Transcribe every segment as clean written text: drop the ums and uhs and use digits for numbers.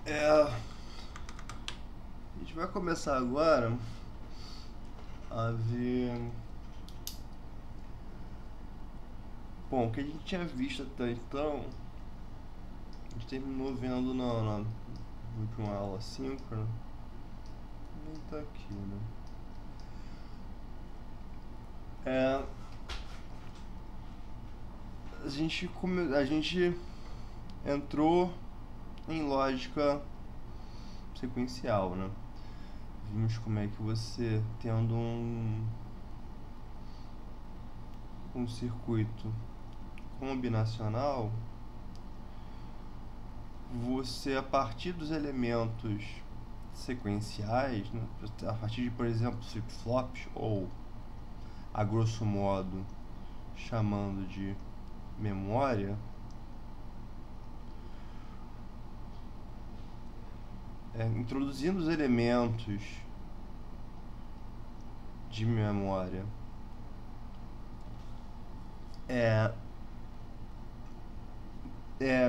A gente vai começar agora a ver. Bom, o que a gente tinha visto até então, a gente terminou vendo na última aula síncrona. Nem tá aqui, né? É, a gente entrou em lógica sequencial, né? Vimos como é que você, tendo um circuito combinacional, você, a partir dos elementos sequenciais, né, a partir de, por exemplo, flip-flops, ou, a grosso modo, chamando de memória, introduzindo os elementos de memória é,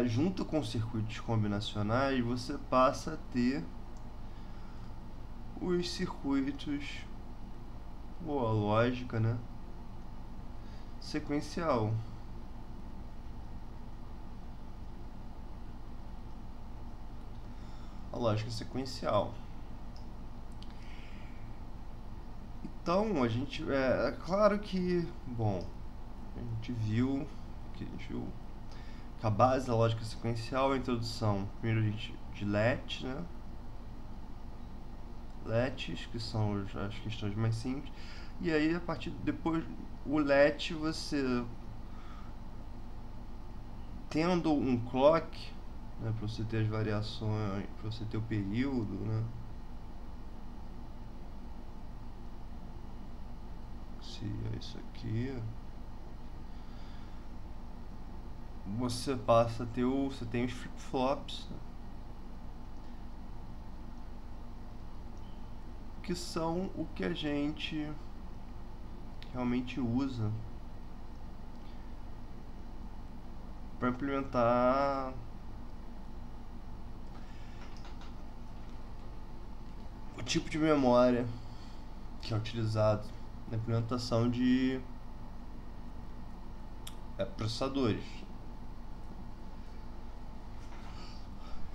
junto com circuitos combinacionais, você passa a ter os circuitos, ou a lógica, né, sequencial. A lógica sequencial. Então, é claro que, bom, a gente viu que a base da lógica sequencial é a introdução, primeiro de LET, né? LETs, que são as questões mais simples, e aí a partir depois o LET, você tendo um clock, né, para você ter as variações, para você ter o período, né? Se é isso aqui, você passa a ter você tem os flip-flops, né, que são o que a gente realmente usa para implementar o tipo de memória que é utilizado na implementação de processadores.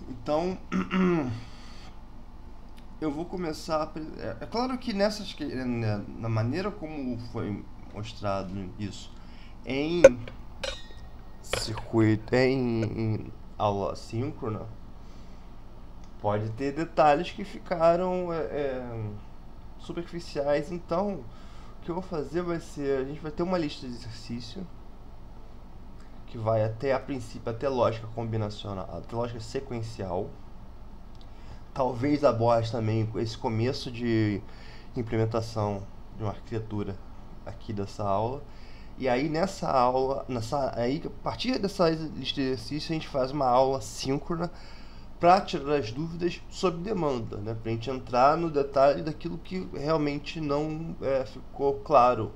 Então, eu vou começar. É claro que na maneira como foi mostrado isso em circuito, em aula síncrona, pode ter detalhes que ficaram superficiais. Então, o que eu vou fazer vai ser, a gente vai ter uma lista de exercício que vai até, a princípio, até lógica combinacional, até lógica sequencial. Talvez aborde também esse começo de implementação de uma arquitetura aqui dessa aula. E aí aí, a partir dessa lista de exercícios, a gente faz uma aula síncrona para tirar as dúvidas sob demanda, né? Para a gente entrar no detalhe daquilo que realmente não ficou claro,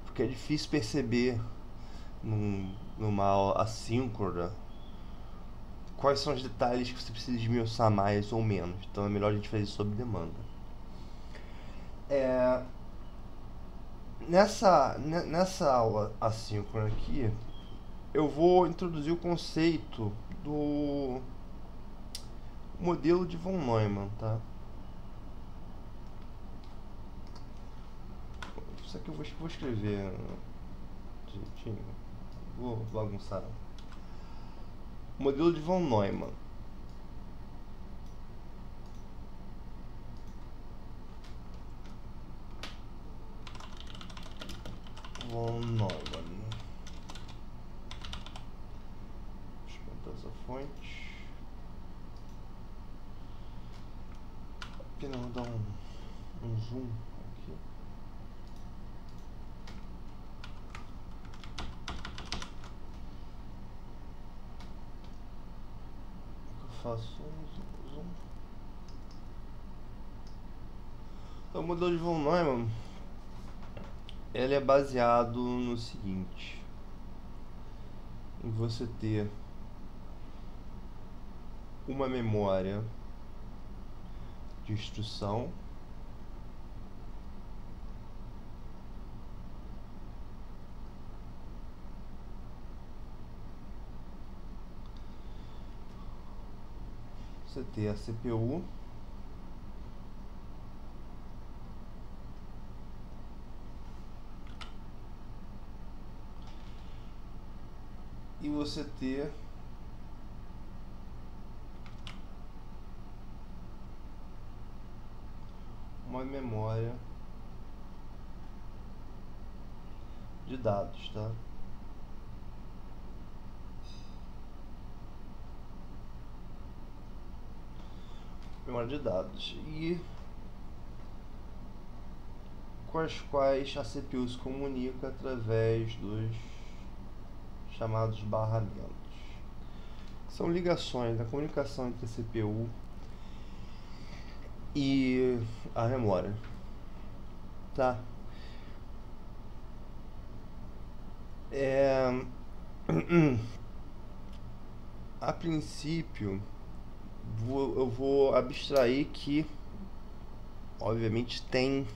porque é difícil perceber numa aula assíncrona quais são os detalhes que você precisa esmiuçar mais ou menos. Então é melhor a gente fazer isso sob demanda. É, nessa aula assíncrona aqui, eu vou introduzir o conceito do modelo de von Neumann, tá? Isso aqui eu vou escrever direitinho. Vou bagunçar. Modelo de von Neumann. Von Neumann. Deixa eu botar essa fonte. Apenas vou dar um zoom aqui. Faço um zoom. Então, o modelo de von Neumann, ele é baseado no seguinte: em você ter uma memória de instrução. Você tem a CPU. E você ter uma memória de dados, tá? Memória de dados e com as quais a CPU se comunica através dos chamados barramentos. São ligações da comunicação entre a CPU e a memória, tá? A princípio eu vou abstrair que obviamente tem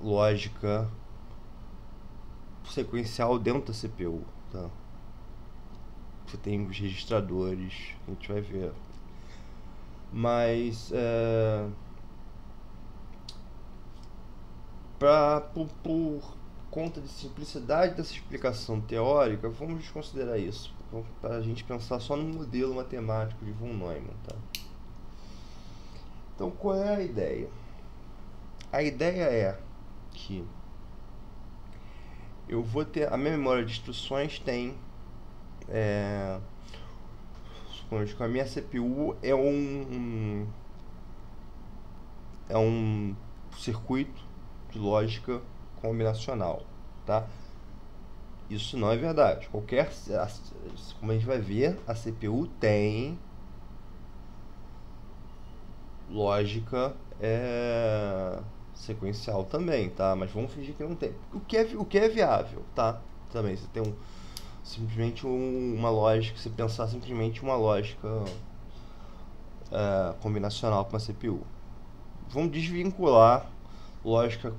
lógica sequencial dentro da CPU, tá? Você tem os registradores, a gente vai ver, mas por conta de simplicidade dessa explicação teórica, vamos desconsiderar isso, para a gente pensar só no modelo matemático de von Neumann, tá? Então, qual é a ideia? A ideia é que eu vou ter a minha memória de instruções tem com a minha CPU é um circuito de lógica combinacional, tá? Isso não é verdade. Como a gente vai ver, a CPU tem lógica sequencial também, tá? Mas vamos fingir que não tem. O que é viável, tá? Também você tem simplesmente uma lógica, se pensar simplesmente uma lógica combinacional com a CPU. Vamos desvincular lógica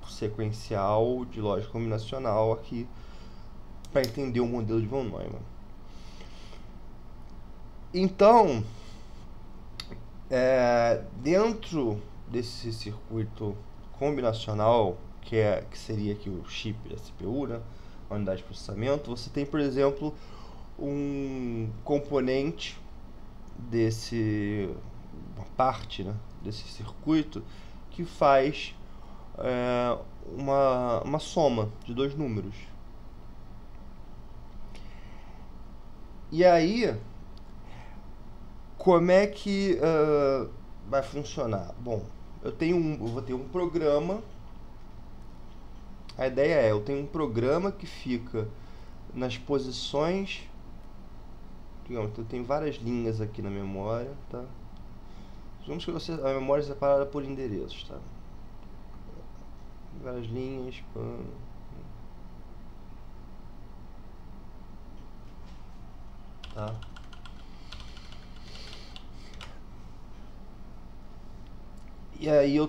sequencial de lógica combinacional aqui para entender o modelo de von Neumann. Então, dentro desse circuito combinacional, que seria aqui o chip da CPU, né, a unidade de processamento, você tem, por exemplo, um componente uma parte, né, desse circuito que faz uma soma de dois números. E aí, como é que vai funcionar? Bom, eu vou ter um programa. A ideia eu tenho um programa que fica nas posições. Digamos, eu tenho várias linhas aqui na memória, tá? Digamos que a memória é separada por endereços, tá? Várias linhas. Tá? E aí eu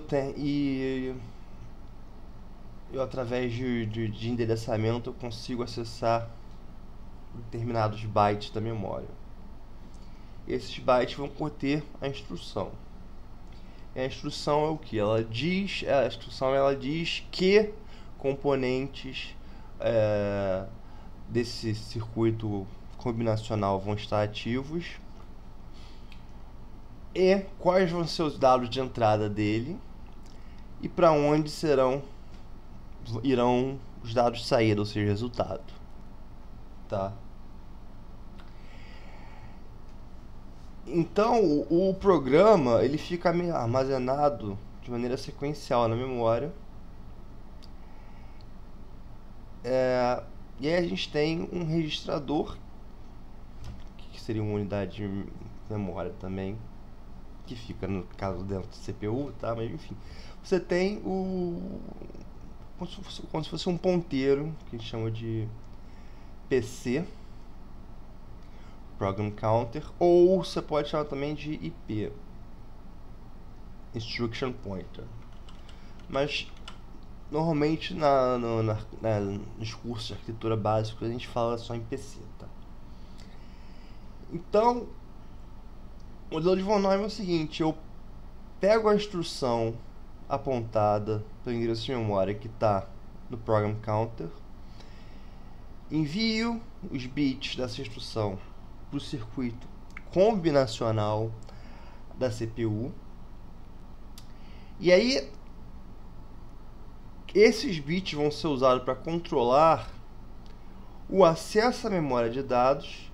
através de endereçamento eu consigo acessar determinados bytes da memória. Esses bytes vão conter a instrução. E a instrução é o que? A instrução diz que componentes desse circuito combinacional vão estar ativos e quais vão ser os dados de entrada dele e para onde irão os dados de saída, ou seja, resultado, tá? Então o programa ele fica armazenado de maneira sequencial na memória, e aí a gente tem um registrador que seria uma unidade de memória também, que fica no caso dentro do CPU, tá? Mas enfim, você tem como se fosse um ponteiro que a gente chama de PC, Program Counter, ou você pode chamar também de IP, Instruction Pointer. Mas normalmente nos cursos de arquitetura básicos a gente fala só em PC, tá? Então, o modelo de von Neumann é o seguinte: eu pego a instrução apontada pelo endereço de memória que está no Program Counter, envio os bits dessa instrução para o circuito combinacional da CPU, e aí esses bits vão ser usados para controlar o acesso à memória de dados,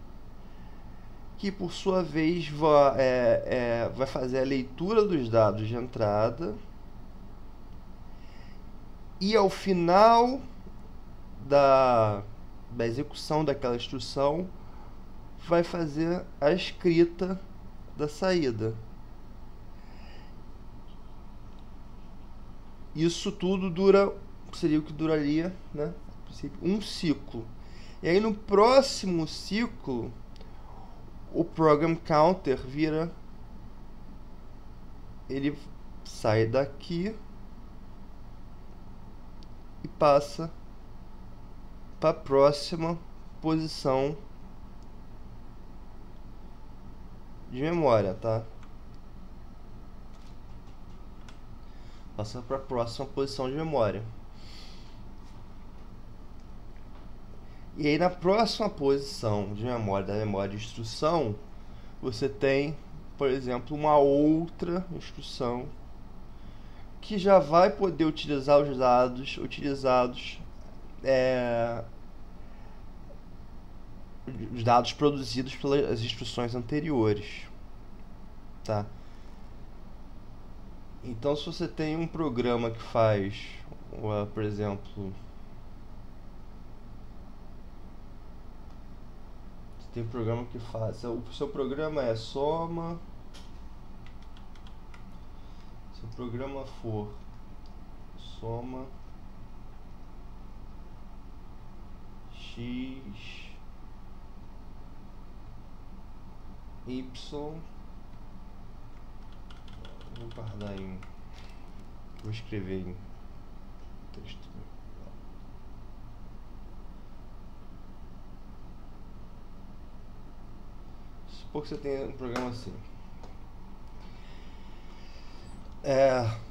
que por sua vez vai fazer a leitura dos dados de entrada, e ao final da execução daquela instrução vai fazer a escrita da saída. Isso tudo seria o que duraria, né, a princípio, um ciclo. E aí no próximo ciclo o Program Counter ele sai daqui e passa para a próxima posição de memória, tá? Passa para a próxima posição de memória. E aí na próxima posição de memória, da memória de instrução, você tem, por exemplo, uma outra instrução que já vai poder utilizar os dados utilizados, os dados produzidos pelas instruções anteriores, tá? Então, se você tem um programa que faz, por exemplo, você tem um programa que faz, o seu programa é soma, se o programa for soma x y, vou guardar vou escrever em texto. Supor que você tem um programa assim.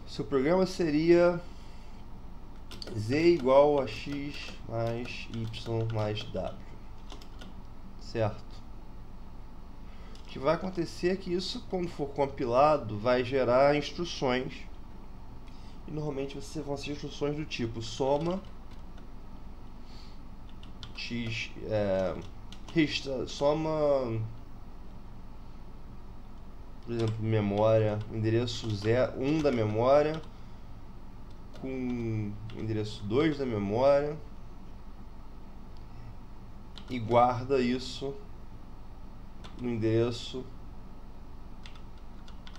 Seu programa seria z igual a x mais y mais w, certo? O que vai acontecer é que isso, quando for compilado, vai gerar instruções, e normalmente vão ser instruções do tipo soma x, soma, por exemplo, memória, endereço 1 da memória com endereço 2 da memória, e guarda isso no endereço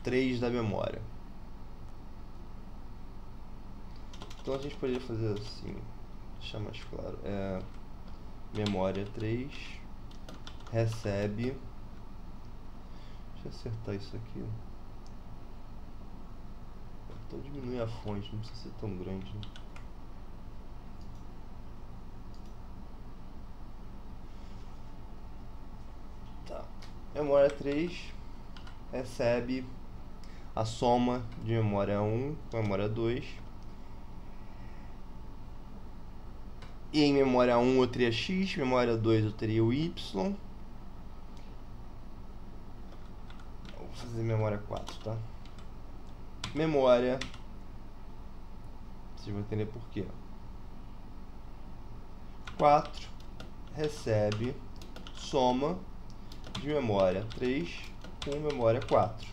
3 da memória. Então a gente poderia fazer assim, deixar mais claro, memória 3 recebe, deixa eu acertar isso aqui, então diminuir a fonte, não precisa ser tão grande, né? Tá. Memória 3 recebe a soma de memória 1 com memória 2, e em memória 1 eu teria x, memória 2 eu teria o y. Vou fazer memória 4, tá? Memória, vocês vão entender por quê. 4 recebe soma de memória 3 com memória 4.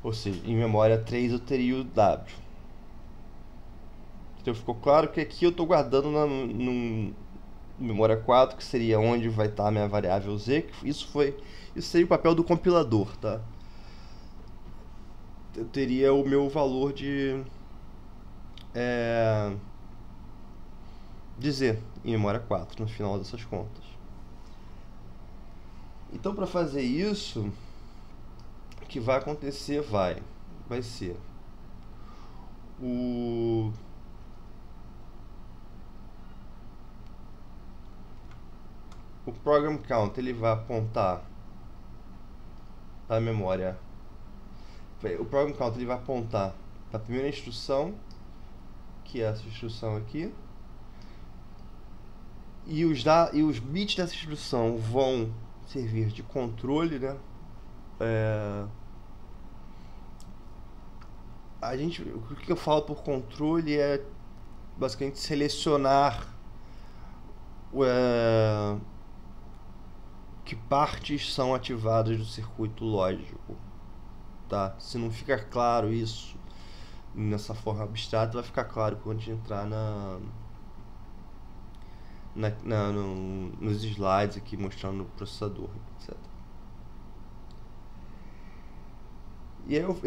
Ou seja, em memória 3 eu teria o W. Então ficou claro que aqui eu estou guardando no memória 4, que seria onde vai estar a minha variável z. Isso seria o papel do compilador, tá? Eu teria o meu valor de de Z em memória 4 no final dessas contas. Então, para fazer isso, o que vai acontecer vai ser o program count, ele vai apontar para a memória. O program count, ele vai apontar para a primeira instrução, que é essa instrução aqui, e os bits dessa instrução vão servir de controle, né? O que eu falo por controle é basicamente selecionar que partes são ativadas do circuito lógico, tá? Se não ficar claro isso nessa forma abstrata, vai ficar claro quando a gente entrar nos slides aqui mostrando o processador, etc. E aí eu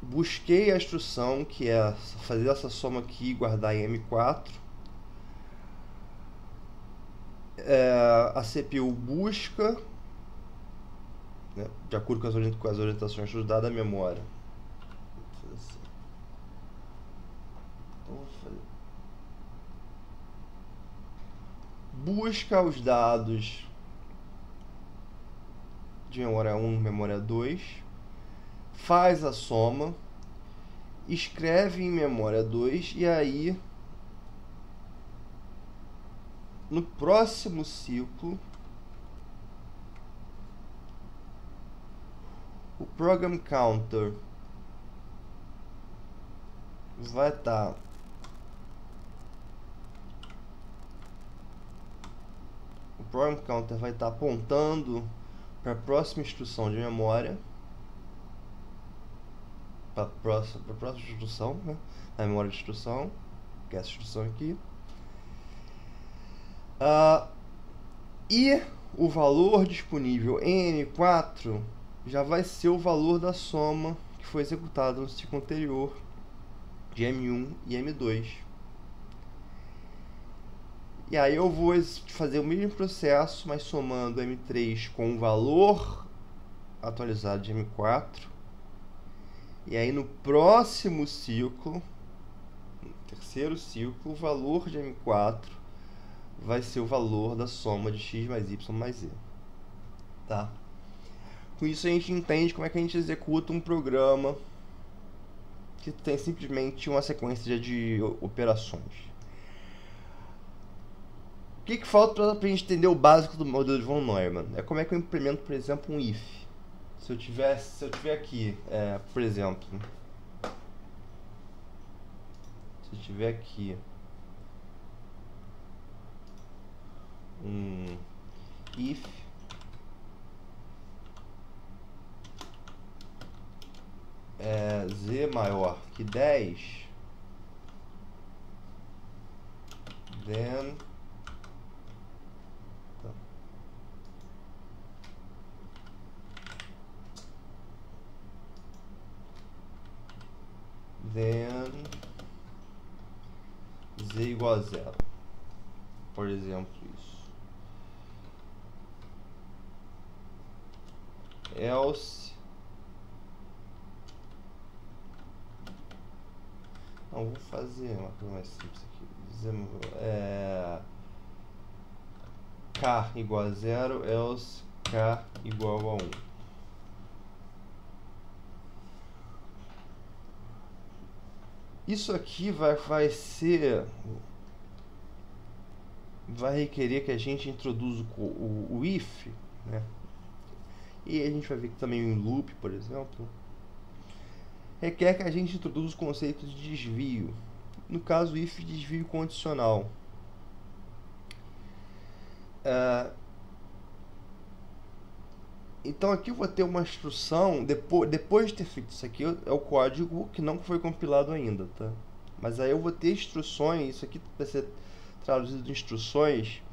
busquei a instrução que é fazer essa soma aqui e guardar em M4. A CPU busca, né, de acordo com as orientações dadas da memória. Busca os dados de memória 1 e memória 2, faz a soma, escreve em memória 2 e aí no próximo ciclo o program counter vai estar apontando para a próxima instrução de memória, para a próxima instrução, né, na memória de instrução, que é essa instrução aqui. E o valor disponível em M4 já vai ser o valor da soma que foi executada no ciclo anterior de M1 e M2. E aí eu vou fazer o mesmo processo, mas somando M3 com o valor atualizado de M4. E aí no próximo ciclo, no terceiro ciclo, o valor de M4 vai ser o valor da soma de x mais y mais z. Tá? Com isso a gente entende como é que a gente executa um programa que tem simplesmente uma sequência de operações. O que falta para a gente entender o básico do modelo de von Neumann? É como é que eu implemento, por exemplo, um if. Se eu tiver aqui, por exemplo, se eu tiver aqui um if z maior que 10, then z igual a 0. Por exemplo, isso. Else. Não, vou fazer uma coisa mais simples aqui. K igual a 0, else K igual a 1. Isso aqui vai requerer que a gente introduza o if, né? E a gente vai ver que também o loop, por exemplo, requer que a gente introduza os conceitos de desvio. No caso, if desvio condicional. Então aqui eu vou ter uma instrução, depois de ter feito isso aqui, é o código que não foi compilado ainda, tá? Mas aí eu vou ter instruções, isso aqui vai ser traduzido em instruções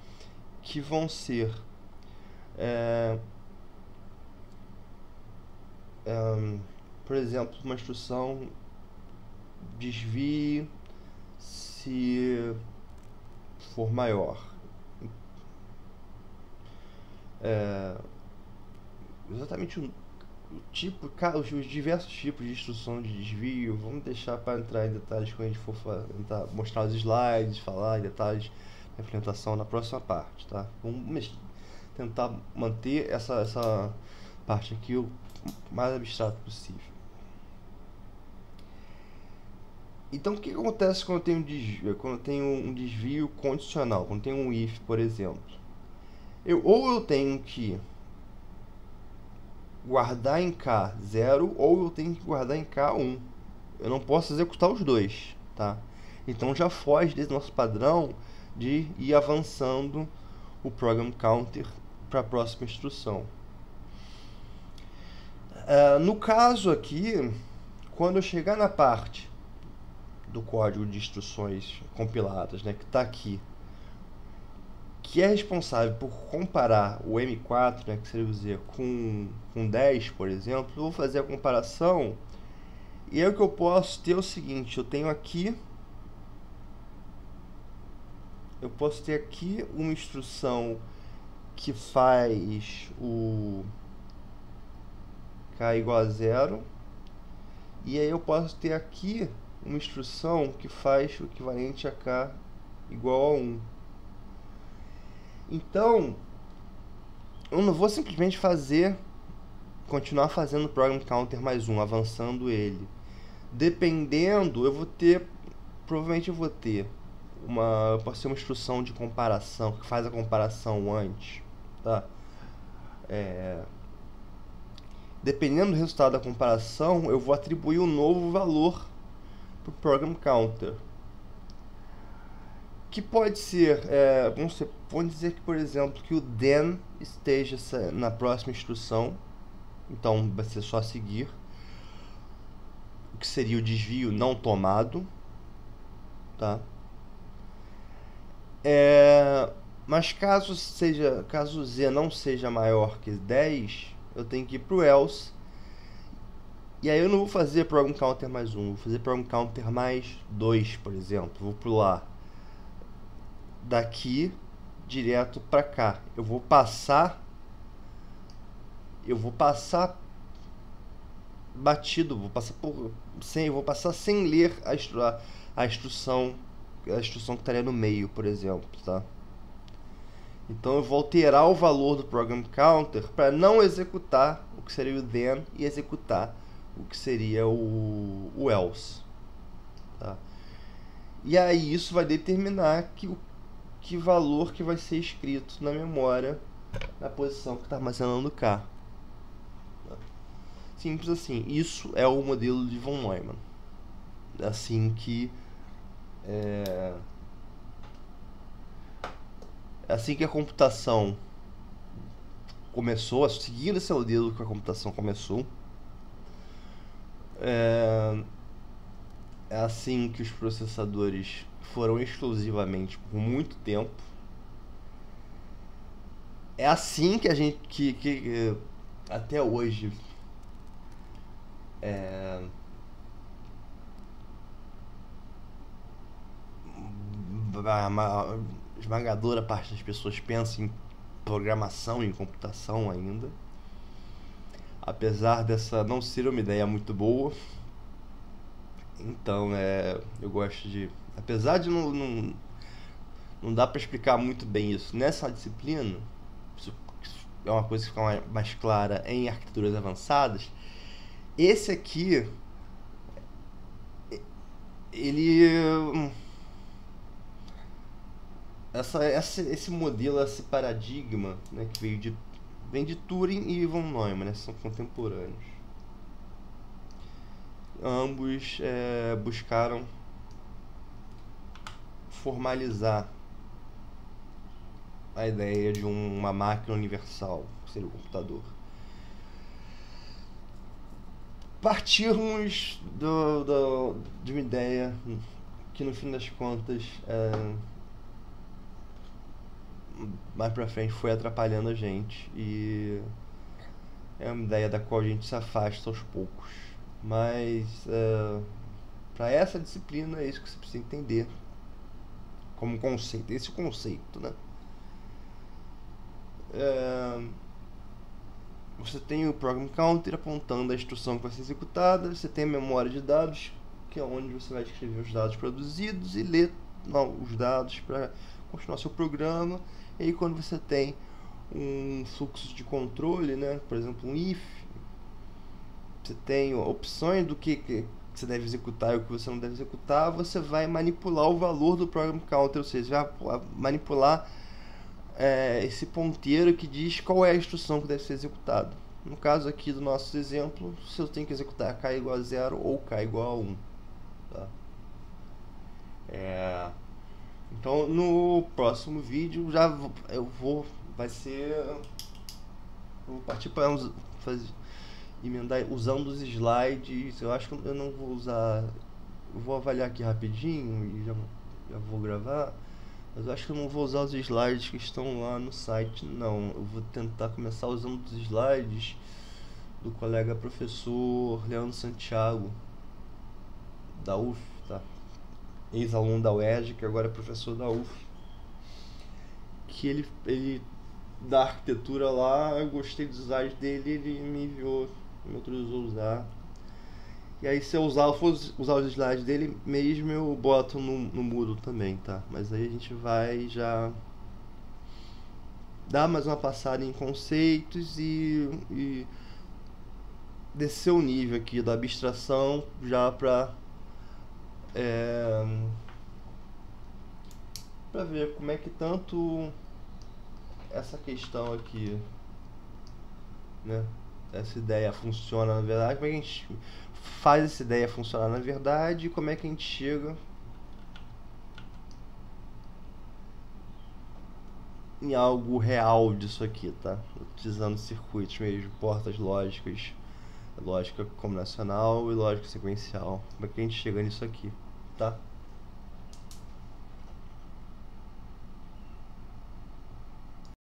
que vão ser por exemplo, uma instrução desvie se for maior. Exatamente o tipo, os diversos tipos de instrução de desvio, vamos deixar para entrar em detalhes quando a gente for tentar mostrar os slides, falar em detalhes da implementação na próxima parte, tá? Vamos tentar manter essa parte aqui o mais abstrato possível. Então, o que acontece quando eu tenho um desvio condicional, quando eu tenho um if, por exemplo? Ou eu tenho que guardar em K 0 ou eu tenho que guardar em K 1. Eu não posso executar os dois, tá? Então já foge desse nosso padrão de ir avançando o program counter para a próxima instrução. No caso aqui, quando eu chegar na parte do código de instruções compiladas, né, que está aqui, que é responsável por comparar o M4, né, que seria o Z, com 10, por exemplo, eu vou fazer a comparação e aí o que eu posso ter é o seguinte, eu posso ter aqui uma instrução que faz o K igual a 0 e aí eu posso ter aqui uma instrução que faz o equivalente a K igual a 1. Então, eu não vou simplesmente continuar fazendo o program counter mais 1, avançando ele. Dependendo, provavelmente eu vou ter pode ser uma instrução de comparação, que faz a comparação antes, tá? Dependendo do resultado da comparação, eu vou atribuir um novo valor para o program counter. Que pode ser, vamos dizer que, por exemplo, que o then esteja na próxima instrução, então vai ser só seguir, o que seria o desvio não tomado, tá? Mas caso o z não seja maior que 10, eu tenho que ir para o else, e aí eu não vou fazer program counter mais 1, vou fazer program counter mais 2, por exemplo, vou pular daqui direto para cá. Eu vou passar batido, vou passar sem ler a instrução que estaria no meio, por exemplo, tá? Então eu vou alterar o valor do program counter para não executar o que seria o then e executar o que seria o else, tá? E aí isso vai determinar que valor que vai ser escrito na memória na posição que está armazenando K. Simples assim. Isso é o modelo de von Neumann. Assim que a computação começou, seguindo esse modelo que a computação começou, é assim que os processadores foram exclusivamente por muito tempo. É assim que a gente que até hoje a esmagadora parte das pessoas pensa em programação, em computação ainda, apesar dessa não ser uma ideia muito boa. Então eu gosto de, apesar de não dá para explicar muito bem isso nessa disciplina, isso é uma coisa que fica mais clara em arquiteturas avançadas. Esse aqui, esse modelo, esse paradigma, né, que vem de Turing e von Neumann, né, são contemporâneos. Ambos buscaram formalizar a ideia de uma máquina universal, que seria o computador. Partirmos de uma ideia que no fim das contas mais pra frente foi atrapalhando a gente, e é uma ideia da qual a gente se afasta aos poucos, mas para essa disciplina é isso que você precisa entender. como conceito, esse é o conceito, né? Você tem o Program Counter apontando a instrução que vai ser executada, você tem a memória de dados, que é onde você vai escrever os dados produzidos e ler os dados para continuar seu programa. E aí quando você tem um fluxo de controle, né, por exemplo um if, você tem opções do que você deve executar e o que você não deve executar, você vai manipular o valor do Program Counter, ou seja, vai manipular esse ponteiro que diz qual é a instrução que deve ser executada. No caso aqui do nosso exemplo, se eu tenho que executar k igual a 0 ou k igual a 1. Tá? Então no próximo vídeo vou partir para emendar usando os slides. Eu acho que eu não vou usar, eu vou avaliar aqui rapidinho e já vou gravar. Mas eu acho que eu não vou usar os slides que estão lá no site, não. Eu vou tentar começar usando os slides do colega professor Leandro Santiago, da UF, tá? Ex-aluno da UERJ, que agora é professor da UF. Que ele da arquitetura lá, eu gostei dos slides dele, ele me autorizou a usar. E aí se eu for usar os slides dele mesmo, eu boto no Moodle também, tá? Mas aí a gente vai já dar mais uma passada em conceitos e descer o nível aqui da abstração já para ver como é que tanto essa questão aqui, né? Essa ideia funciona na verdade, como é que a gente faz essa ideia funcionar na verdade e como é que a gente chega em algo real disso aqui, tá? Utilizando circuitos mesmo, portas lógicas, lógica combinacional e lógica sequencial. Como é que a gente chega nisso aqui, tá?